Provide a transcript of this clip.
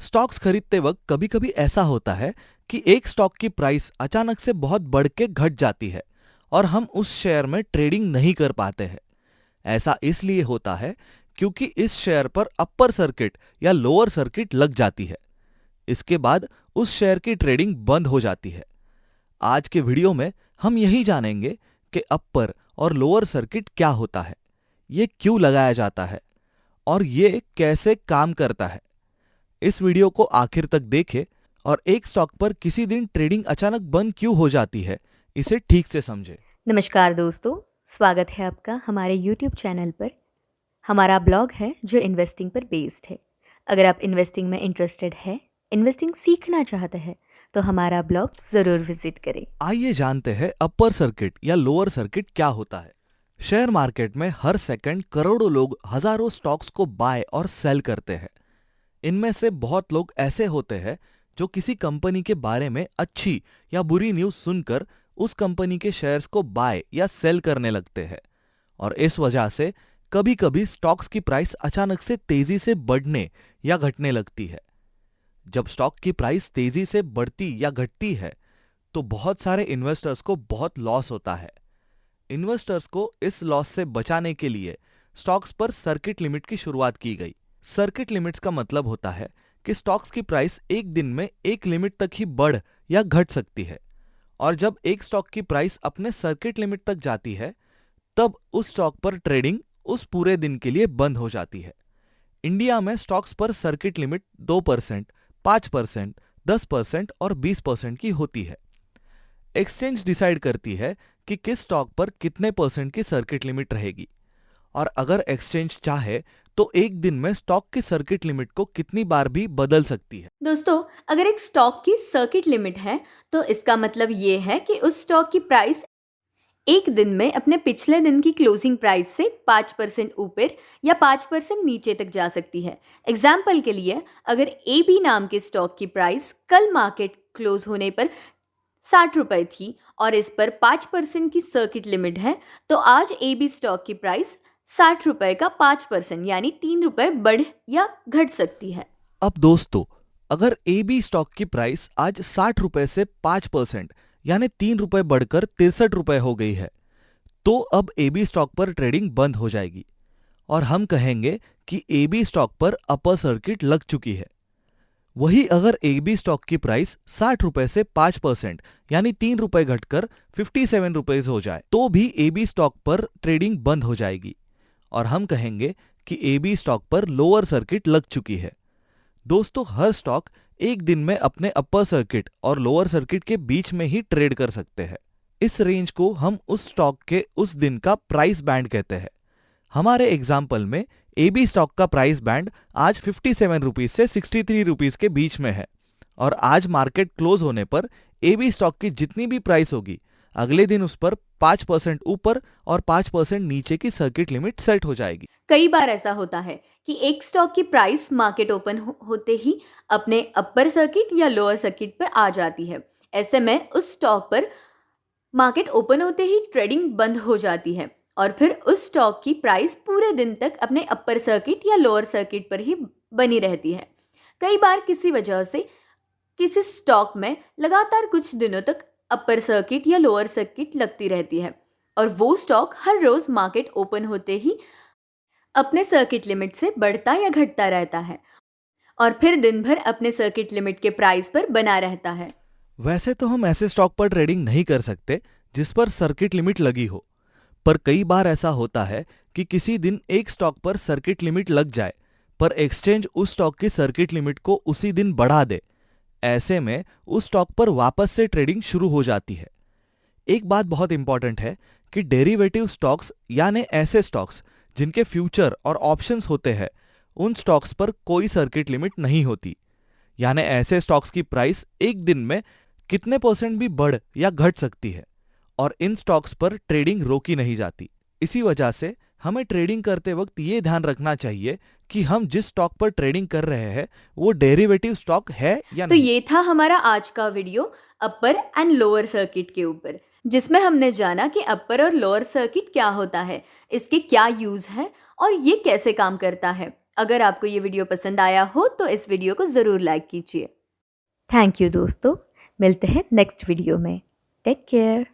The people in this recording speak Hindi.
स्टॉक्स खरीदते वक्त कभी कभी ऐसा होता है कि एक स्टॉक की प्राइस अचानक से बहुत बढ़ के घट जाती है और हम उस शेयर में ट्रेडिंग नहीं कर पाते हैं। ऐसा इसलिए होता है क्योंकि इस शेयर पर अपर सर्किट या लोअर सर्किट लग जाती है। इसके बाद उस शेयर की ट्रेडिंग बंद हो जाती है। आज के वीडियो में हम यही जानेंगे कि अपर और लोअर सर्किट क्या होता है, ये क्यों लगाया जाता है और ये कैसे काम करता है। इस वीडियो को आखिर तक देखें और एक स्टॉक पर किसी दिन ट्रेडिंग अचानक बंद क्यों हो जाती है, इसे ठीक से समझें। नमस्कार दोस्तों, स्वागत है आपका हमारे YouTube चैनल पर। हमारा ब्लॉग है जो इन्वेस्टिंग पर बेस्ड है। अगर आप इन्वेस्टिंग में इंटरेस्टेड है, इन्वेस्टिंग सीखना चाहते हैं तो हमारा ब्लॉग ज़रूर विजिट करें। आइए जानते हैं अपर सर्किट या लोअर सर्किट क्या होता है। शेयर मार्केट में हर सेकंड करोड़ों लोग हजारों स्टॉक्स को बाय और सेल करते हैं। इनमें से बहुत लोग ऐसे होते हैं जो किसी कंपनी के बारे में अच्छी या बुरी न्यूज़ सुनकर उस कंपनी के शेयर्स को बाय या सेल करने लगते हैं और इस वजह से कभी-कभी स्टॉक्स की प्राइस अचानक से तेजी से बढ़ने या घटने लगती है। जब स्टॉक की प्राइस तेजी से बढ़ती या घटती है तो बहुत सारे इन्वेस्टर्स को बहुत लॉस होता है। इन्वेस्टर्स को इस लॉस से बचाने के लिए स्टॉक्स पर सर्किट लिमिट की शुरुआत की गई। सर्किट लिमिट्स का मतलब होता है कि स्टॉक्स की प्राइस एक दिन में एक लिमिट तक ही बढ़ या घट सकती है और जब एक स्टॉक की प्राइस अपने सर्किट लिमिट तक जाती है तब उस स्टॉक पर ट्रेडिंग उस पूरे दिन के लिए बंद हो जाती है। इंडिया में स्टॉक्स पर सर्किट लिमिट 2%, 5%, 10% और 20% की होती है। एक्सचेंज डिसाइड करती है कि किस स्टॉक पर कितने परसेंट की सर्किट लिमिट रहेगी और अगर एक्सचेंज चाहे तो एक दिन में स्टॉक की सर्किट लिमिट को कितनी बार भी बदल सकती है। दोस्तों, अगर एक स्टॉक की सर्किट लिमिट है तो इसका मतलब ये है कि उस स्टॉक की प्राइस एक दिन में अपने पिछले दिन की क्लोजिंग प्राइस से 5% ऊपर या 5% नीचे तक जा सकती है। एग्जाम्पल के लिए, अगर ए बी नाम के स्टॉक की प्राइस कल मार्केट क्लोज होने पर 60 रुपए थी और इस पर 5% की सर्किट लिमिट है, तो आज ए बी स्टॉक की प्राइस 60 रुपए का 5% यानी 3 रुपए बढ़ या घट सकती है। अब दोस्तों, अगर ए बी स्टॉक की प्राइस आज 60 रुपए से 5% यानी 3 रुपए बढ़कर 63 रुपए हो गई है तो अब ए बी स्टॉक पर ट्रेडिंग बंद हो जाएगी और हम कहेंगे कि ए बी स्टॉक पर अपर सर्किट लग चुकी है। वही अगर ए बी स्टॉक की प्राइस 60 रुपए से 5% यानी 3 रुपए घटकर 57 रुपीज हो जाए तो भी ए बी स्टॉक पर ट्रेडिंग बंद हो जाएगी और हम कहेंगे कि ए बी स्टॉक पर लोअर सर्किट लग चुकी है। दोस्तों, हर स्टॉक एक दिन में अपने अपर सर्किट और लोअर सर्किट के बीच में ही ट्रेड कर सकते हैं। इस रेंज को हम उस स्टॉक के उस दिन का प्राइस बैंड कहते हैं। हमारे एग्जाम्पल में ए बी स्टॉक का प्राइस बैंड आज 57 रुपीज से 63 रुपीज के बीच में है और आज मार्केट क्लोज होने पर ए बी स्टॉक की जितनी भी प्राइस होगी अगले दिन उस पर 5% ऊपर और 5% नीचे की सर्किट लिमिट सेट हो जाएगी। कई बार ऐसा होता है कि एक स्टॉक की प्राइस मार्केट ओपन होते ही अपने अपर सर्किट या लोअर सर्किट पर आ जाती है। ऐसे में उस स्टॉक पर मार्केट ओपन होते ही ट्रेडिंग बंद हो जाती है और फिर उस स्टॉक की प्राइस पूरे दिन तक अपने अपर सर्किट या लोअर सर्किट पर ही बनी रहती है। कई बार किसी वजह से किसी स्टॉक में लगातार कुछ दिनों तक अपर सर्किट या लोअर सर्किट लगती रहती है और वो स्टॉक हर रोज मार्केट ओपन होते ही अपने सर्किट लिमिट से बढ़ता या घटता रहता है और फिर दिन भर अपने सर्किट लिमिट के प्राइस पर बना रहता है। वैसे तो हम ऐसे स्टॉक पर ट्रेडिंग नहीं कर सकते जिस पर सर्किट लिमिट लगी हो, पर कई बार ऐसा होता है कि किसी दिन एक स्टॉक पर सर्किट लिमिट लग जाए पर एक्सचेंज उस स्टॉक की सर्किट लिमिट को उसी दिन बढ़ा दे। ऐसे में उस स्टॉक पर वापस से ट्रेडिंग शुरू हो जाती है। एक बात बहुत इंपॉर्टेंट है कि डेरिवेटिव स्टॉक्स यानी ऐसे स्टॉक्स जिनके फ्यूचर और ऑप्शंस होते हैं, उन स्टॉक्स पर कोई सर्किट लिमिट नहीं होती। यानी ऐसे स्टॉक्स की प्राइस एक दिन में कितने परसेंट भी बढ़ या घट सकती है और इन स्टॉक्स पर ट्रेडिंग रोकी नहीं जाती। इसी वजह से हमें ट्रेडिंग करते वक्त ये ध्यान रखना चाहिए कि हम जिस स्टॉक पर ट्रेडिंग कर रहे हैं वो डेरिवेटिव स्टॉक है या तो नहीं। ये था हमारा आज का video upper and lower circuit के ऊपर, जिसमें हमने जाना कि अपर और लोअर सर्किट क्या होता है, इसके क्या यूज है और ये कैसे काम करता है। अगर आपको ये वीडियो पसंद आया हो तो इस वीडियो को ज़रूर लाइक कीजिए। थैंक यू दोस्तों, मिलते हैं नेक्स्ट वीडियो में। Take care.